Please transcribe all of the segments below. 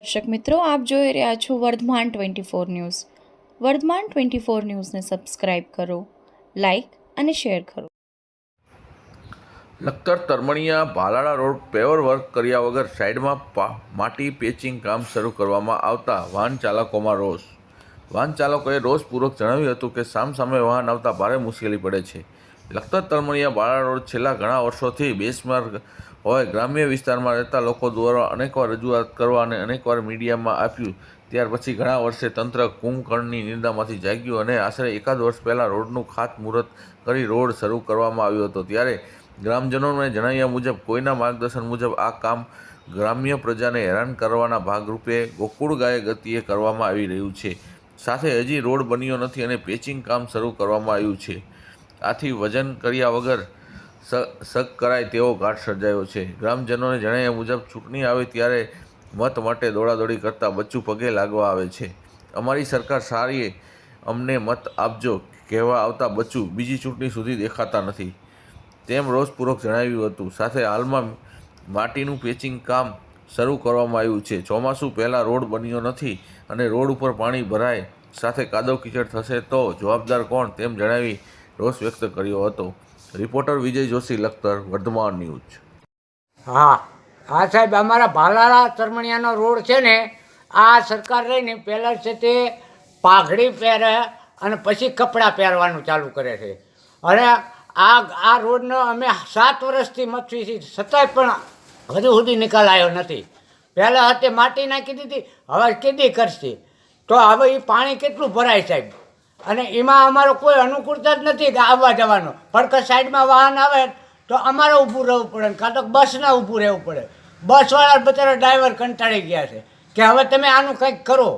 દર્શક મિત્રો, આપ જોઈ રહ્યા છો વર્ધમાન 24 ન્યૂઝ. વર્ધમાન 24 ન્યૂઝને સબસ્ક્રાઇબ કરો, લાઇક અને શેર કરો. Lakhtar Tarmaniya Bhalala road paver work કર્યા વગર સાઇડમાં માટી પેચિંગ કામ શરૂ કરવામાં આવતા વાહન ચાલકોમાં રોષ. વાહન ચાલકોએ રોષપૂર્વક જણાવ્યું હતું કે સામસામે વાહન આવતા ભારે મુશ્કેલી પડે છે. લખતર તરમણીયા ભાલાળા રોડ છેલ્લા ઘણા વર્ષોથી બેસમાર્ગ હોય ગ્રામ્ય વિસ્તારમાં રહેતા લોકો દ્વારા અનેકવાર રજૂઆત કરવા અને અનેકવાર મીડિયામાં આપ્યું. ત્યાર પછી ઘણા વર્ષે તંત્ર કુંભકર્ણની નિંદામાંથી જાગ્યું અને આશરે એકાદ વર્ષ પહેલાં રોડનું ખાતમુહૂર્ત કરી રોડ શરૂ કરવામાં આવ્યો હતો. ત્યારે ગ્રામજનોને જણાવ્યા મુજબ કોઈના માર્ગદર્શન મુજબ આ કામ ગ્રામ્ય પ્રજાને હેરાન કરવાના ભાગરૂપે ગોકુળગાય ગતિએ કરવામાં આવી રહ્યું છે. સાથે હજી રોડ બન્યો નથી અને પેચિંગ કામ શરૂ કરવામાં આવ્યું છે. આથી વજન કર્યા વગર સગ કરાય તેવો ઘાટ સર્જાયો છે. ગ્રામજનોને જણાવ્યા મુજબ ચૂંટણી આવે ત્યારે મત માટે દોડાદોડી કરતા બચ્ચું પગે લાગવા આવે છે. અમારી સરકાર સારી, અમને મત આપજો કહેવા આવતા બચ્ચું બીજી ચૂંટણી સુધી દેખાતા નથી તેમ રોષપૂર્વક જણાવ્યું હતું. સાથે હાલમાં માટીનું પેચિંગ કામ શરૂ કરવામાં આવ્યું છે. ચોમાસું પહેલાં રોડ બન્યો નથી અને રોડ ઉપર પાણી ભરાય સાથે કાદવ કીચડ થશે તો જવાબદાર કોણ તેમ જણાવી રોષ વ્યક્ત કર્યો હતો. રિપોર્ટર વિજય જોશી, લખતર, વર્ધમાન ન્યૂઝ. હા સાહેબ, અમારા ભાલાળા તરમણીયાનો રોડ છે ને, આ સરકાર રહીને પહેલાં છે તે પાઘડી પહેરે અને પછી કપડાં પહેરવાનું ચાલુ કરે છે. અને આ રોડનો અમે 7 વર્ષથી મથવી છીએ, છતાંય પણ હજુ સુધી નિકાલ આવ્યો નથી. પહેલાં હતી માટી નાખી દીધી, હવે કેદી કરશે? તો હવે એ પાણી કેટલું ભરાય સાહેબ? અને એમાં અમારો કોઈ અનુકૂળતા જ નથી કે આવવા જવાનો. પડખે સાઈડમાં વાહન આવે તો અમારે ઊભું રહેવું પડે, કાં તો બસના ઊભું રહેવું પડે. બસવાળા બચારા ડ્રાઈવર કંટાળી ગયા છે કે હવે તમે આનું કંઈક કરો,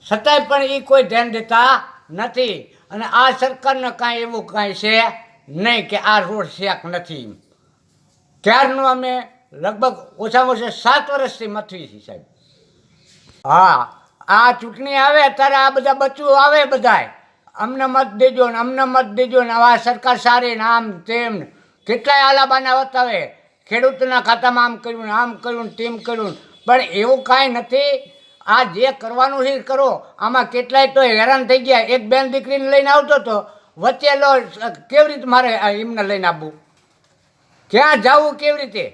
છતાંય પણ એ કોઈ ધ્યાન દેતા નથી. અને આ સરકારને કાંઈ એવું કાંઈ છે નહીં કે આ રોડ શેક નથી. ત્યારનું અમે લગભગ ઓછામાં ઓછા 7 વર્ષથી મથવી છીએ સાહેબ. હા, આ ચૂંટણી આવે ત્યારે આ બધા બચ્ચું આવે, બધાય અમને મત દેજો ને અમને મત દેજો ને આ સરકાર સારી ને આમ તેમ કેટલાય આલાબાના બતાવે. ખેડૂતના ખાતામાં આમ કર્યું ને આમ કર્યું ને તેમ કર્યું, પણ એવું કાંઈ નથી. આ જે કરવાનું છે કરો. આમાં કેટલાય તો હેરાન થઈ ગયા. એક બેન દીકરીને લઈને આવતો હતો, વચ્ચે લો કેવી રીતે મારે એમને લઈને આવવું? ક્યાં જવું, કેવી રીતે?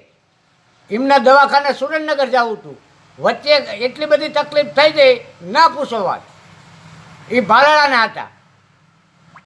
એમના દવાખાને સુરેન્દ્રનગર જવું હતું, વચ્ચે એટલી બધી તકલીફ થઈ ગઈ ના પૂછો વાત. એ ભાલાળાના હતા.